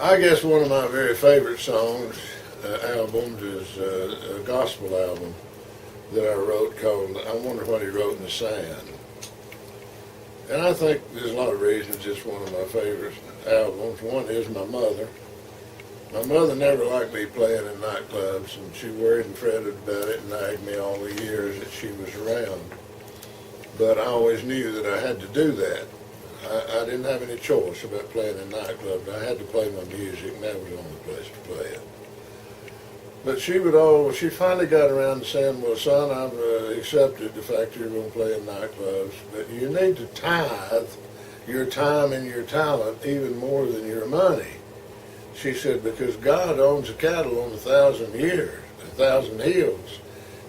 I guess one of my very favorite songs, albums, is a gospel album that I wrote called I Wonder What He Wrote in the Sand. And I think there's a lot of reasons it's one of my favorite albums. One is my mother. My mother never liked me playing in nightclubs, and she worried and fretted about it and nagged me all the years that she was around. But I always knew that I had to do that. I didn't have any choice about playing in nightclubs. I had to play my music, and that was the only place to play it. But she finally got around to saying, well, son, I've accepted the fact you're going to play in nightclubs, but you need to tithe your time and your talent even more than your money. She said, because God owns the cattle on 1,000 years, 1,000 hills,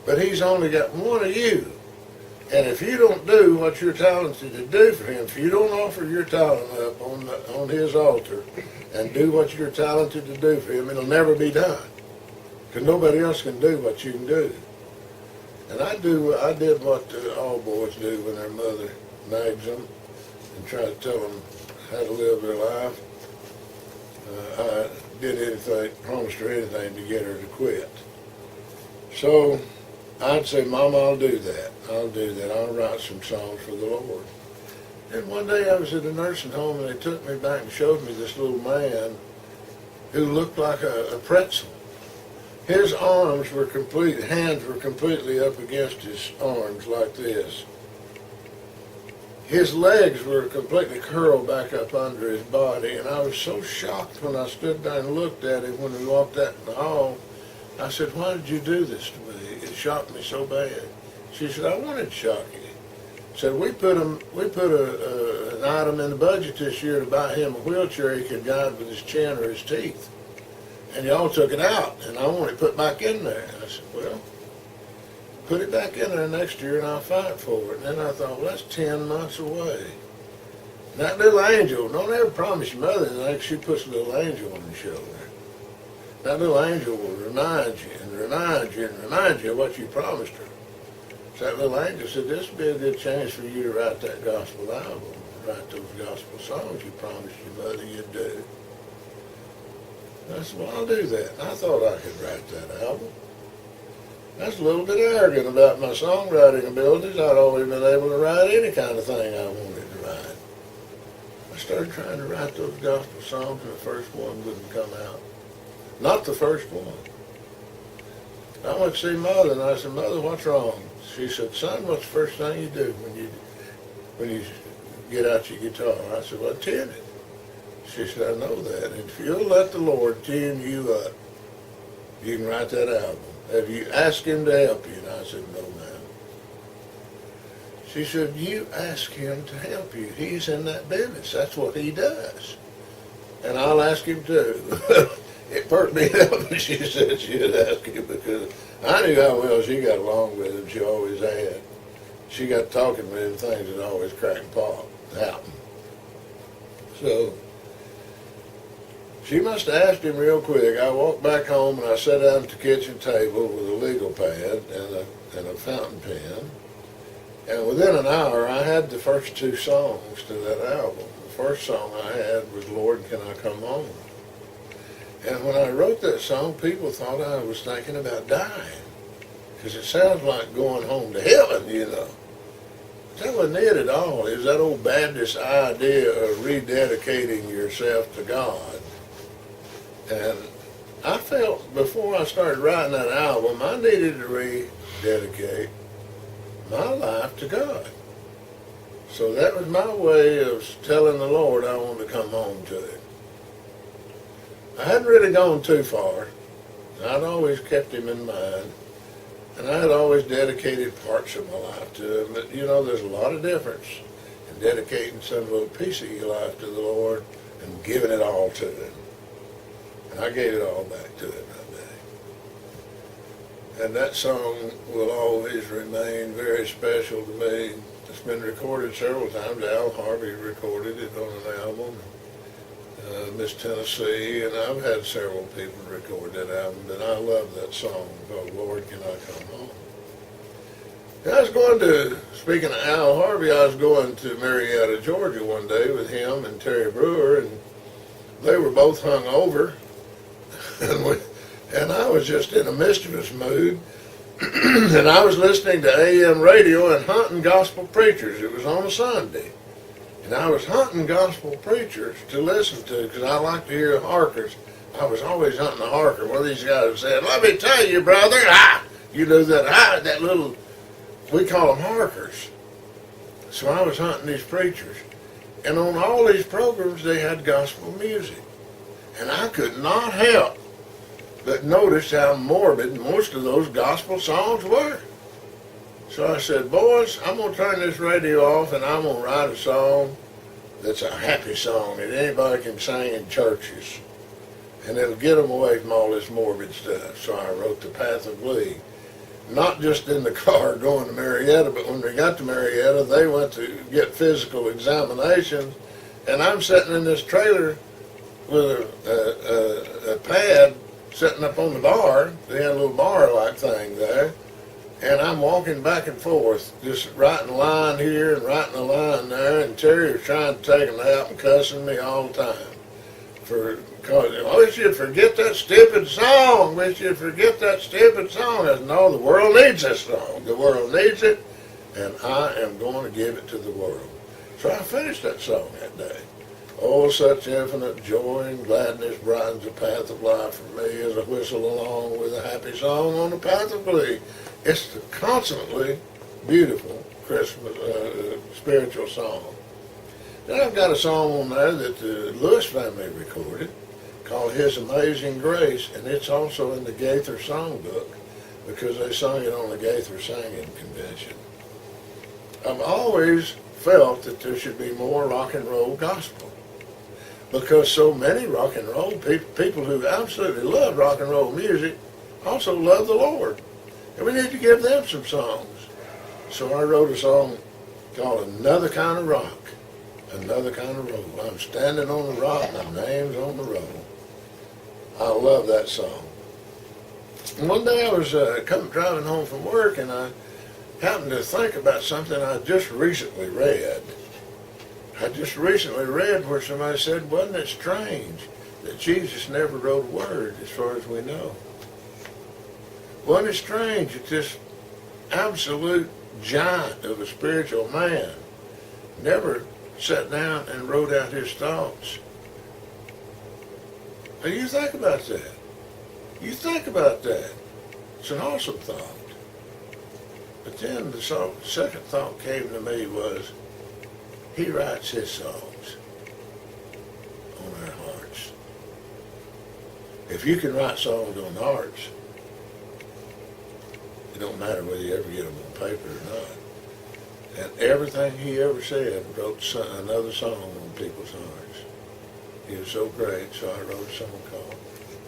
but He's only got one of you. And if you don't do what you're talented to do for Him, if you don't offer your talent up on His altar and do what you're talented to do for Him, it'll never be done. Because nobody else can do what you can do. And I did what all boys do when their mother nags them and try to tell them how to live their life. I did anything, promised her anything to get her to quit. So I'd say, Mama, I'll do that. I'll do that. I'll write some songs for the Lord. And one day I was at a nursing home, and they took me back and showed me this little man who looked like a pretzel. His hands were completely up against his arms like this. His legs were completely curled back up under his body, and I was so shocked when I stood there and looked at him when we walked out in the hall. I said, why did you do this to me? It shocked me so bad. She said, I wanted to shock you. Said, we put an item in the budget this year to buy him a wheelchair he could guide with his chin or his teeth. And y'all took it out, and I want it put back in there. I said, well, put it back in there next year, and I'll fight for it. And then I thought, well, that's 10 months away. And that little angel, don't ever promise your mother anything. She puts a little angel on your shoulder. That little angel will remind you and remind you and remind you of what you promised her. So that little angel said, this would be a good chance for you to write that gospel album, write those gospel songs you promised your mother you'd do. I said, well, I'll do that. I thought I could write that album. I was a little bit arrogant about my songwriting abilities. I'd always been able to write any kind of thing I wanted to write. I started trying to write those gospel songs, and the first one wouldn't come out. Not the first one. I went to see Mother, and I said, Mother, what's wrong? She said, son, what's the first thing you do when you get out your guitar? I said, well, tune it. She said, I know that. And if you'll let the Lord tune you up, you can write that album. Have you asked Him to help you? And I said, no, ma'am. She said, you ask Him to help you. He's in that business. That's what He does. And I'll ask Him to. It perked me up when she said she'd ask Him, because I knew how well she got along with Him. She always had. She got talking with Him, things that always cracked and pop out. So she must have asked Him real quick. I walked back home, and I sat down at the kitchen table with a legal pad and a fountain pen. And within an hour, I had the first 2 songs to that album. The first song I had was Lord, Can I Come Home? And when I wrote that song, people thought I was thinking about dying, because it sounds like going home to heaven, you know. That wasn't it at all. It was that old Baptist idea of rededicating yourself to God. And I felt before I started writing that album, I needed to rededicate my life to God. So that was my way of telling the Lord I wanted to come home to Him. I hadn't really gone too far. I'd always kept Him in mind, and I had always dedicated parts of my life to Him. But you know, there's a lot of difference in dedicating some little piece of your life to the Lord and giving it all to Him. And I gave it all back to Him that day. And that song will always remain very special to me. It's been recorded several times. Al Harvey recorded it on an album. Miss Tennessee, and I've had several people record that album, and I love that song called Lord, Can I Come Home? And I was going to, speaking of Al Harvey, I was going to Marietta, Georgia one day with him and Terry Brewer, and they were both hung over, and I was just in a mischievous mood, and I was listening to AM radio and hunting gospel preachers. It was on a Sunday, and I was hunting gospel preachers to listen to because I like to hear harkers. I was always hunting a harker. One of these guys said, "Let me tell you, brother, you know that little, we call them harkers." So I was hunting these preachers. And on all these programs, they had gospel music. And I could not help but notice how morbid most of those gospel songs were. So I said, boys, I'm going to turn this radio off and I'm going to write a song that's a happy song that anybody can sing in churches. And it'll get them away from all this morbid stuff. So I wrote The Path of Glee. Not just in the car going to Marietta, but when we got to Marietta, they went to get physical examinations, and I'm sitting in this trailer with a pad sitting up on the bar. They had a little bar-like thing there, and I'm walking back and forth, just writing a line here and writing a line there, and Terry was trying to take them out and cussing me all the time. Because, we should forget that stupid song. We should forget that stupid song. I said, no, the world needs this song. The world needs it, and I am going to give it to the world. So I finished that song that day. Oh, such infinite joy and gladness brightens the path of life for me as I whistle along with a happy song on the path of glee. It's the constantly beautiful Christmas spiritual song. Then I've got a song on there that the Lewis family recorded called His Amazing Grace, and it's also in the Gaither Songbook because they sung it on the Gaither Singing Convention. I've always felt that there should be more rock and roll gospel because so many rock and roll people who absolutely love rock and roll music also love the Lord, and we need to give them some songs. So I wrote a song called Another Kind of Rock. Another kind of roll. I'm standing on the rock, my name's on the roll. I love that song. One day I was driving home from work, and I happened to think about something I just recently read. I just recently read where somebody said, wasn't it strange that Jesus never wrote a word as far as we know? Wasn't it strange that this absolute giant of a spiritual man never sat down and wrote out his thoughts? Now you think about that. You think about that. It's an awesome thought. But then the second thought came to me was, he writes his songs on our hearts. If you can write songs on hearts, it don't matter whether you ever get them on paper or not. And everything he ever said wrote another song on people's hearts. He was so great, so I wrote a song called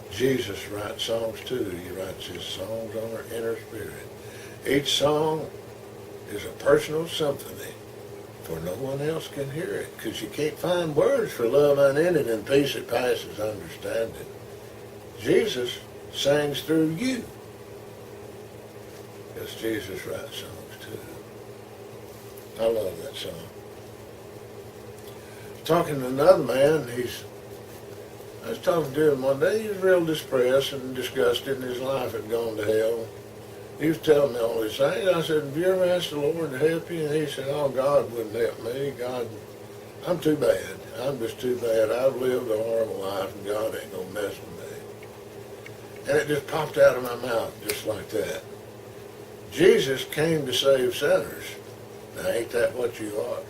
Jesus Writes Songs Too. He writes his songs on our inner spirit. Each song is a personal symphony, for no one else can hear it, because you can't find words for love unending and peace that passes understanding. Jesus sings through you. Because Jesus writes songs too. I love that song. Talking to another man, I was talking to him one day. He was real depressed and disgusted, and his life had gone to hell. He was telling me all these things. I said, have you ever asked the Lord to help you? And he said, oh, God wouldn't help me. God, I'm too bad. I'm just too bad. I've lived a horrible life, and God ain't going to mess with me. And it just popped out of my mouth just like that. Jesus came to save sinners. Now, ain't that what you are?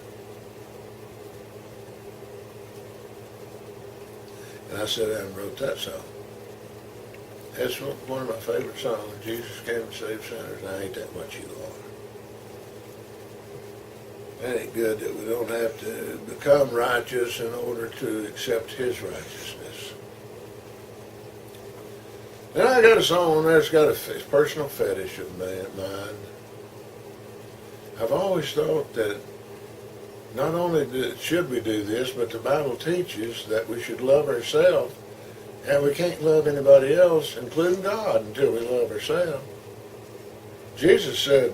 And I sat down and wrote that song. That's one of my favorite songs. Jesus came to save sinners. Now, ain't that what you are? Ain't it good that we don't have to become righteous in order to accept his righteousness? And I got a song on there that's got a personal fetish of mine. I've always thought that not only should we do this, but the Bible teaches that we should love ourselves, and we can't love anybody else, including God, until we love ourselves. Jesus said,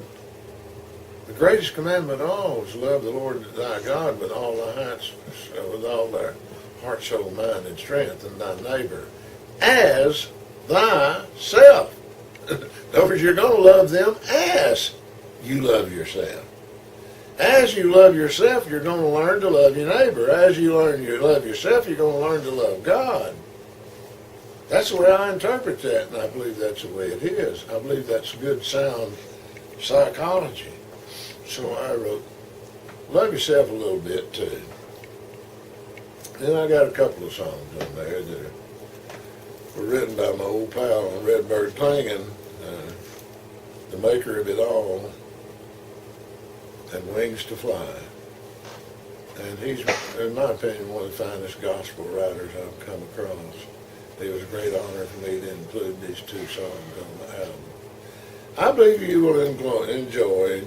the greatest commandment of all is love the Lord thy God with all thy heart, with all thy heart, soul, mind, and strength, and thy neighbor as thyself. In other words, you're going to love them as you love yourself. As you love yourself, you're going to learn to love your neighbor. As you learn to love yourself, you're going to learn to love God. That's the way I interpret that, and I believe that's the way it is. I believe that's good, sound psychology. So I wrote, love yourself a little bit, too. Then I got a couple of songs on there that were written by my old pal Redbird Klingon, the maker of it all, and Wings to Fly. And he's, in my opinion, one of the finest gospel writers I've come across. It was a great honor for me to include these two songs on the album. I believe you will enjoy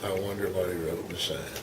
I Wonder What He Wrote in the Sand.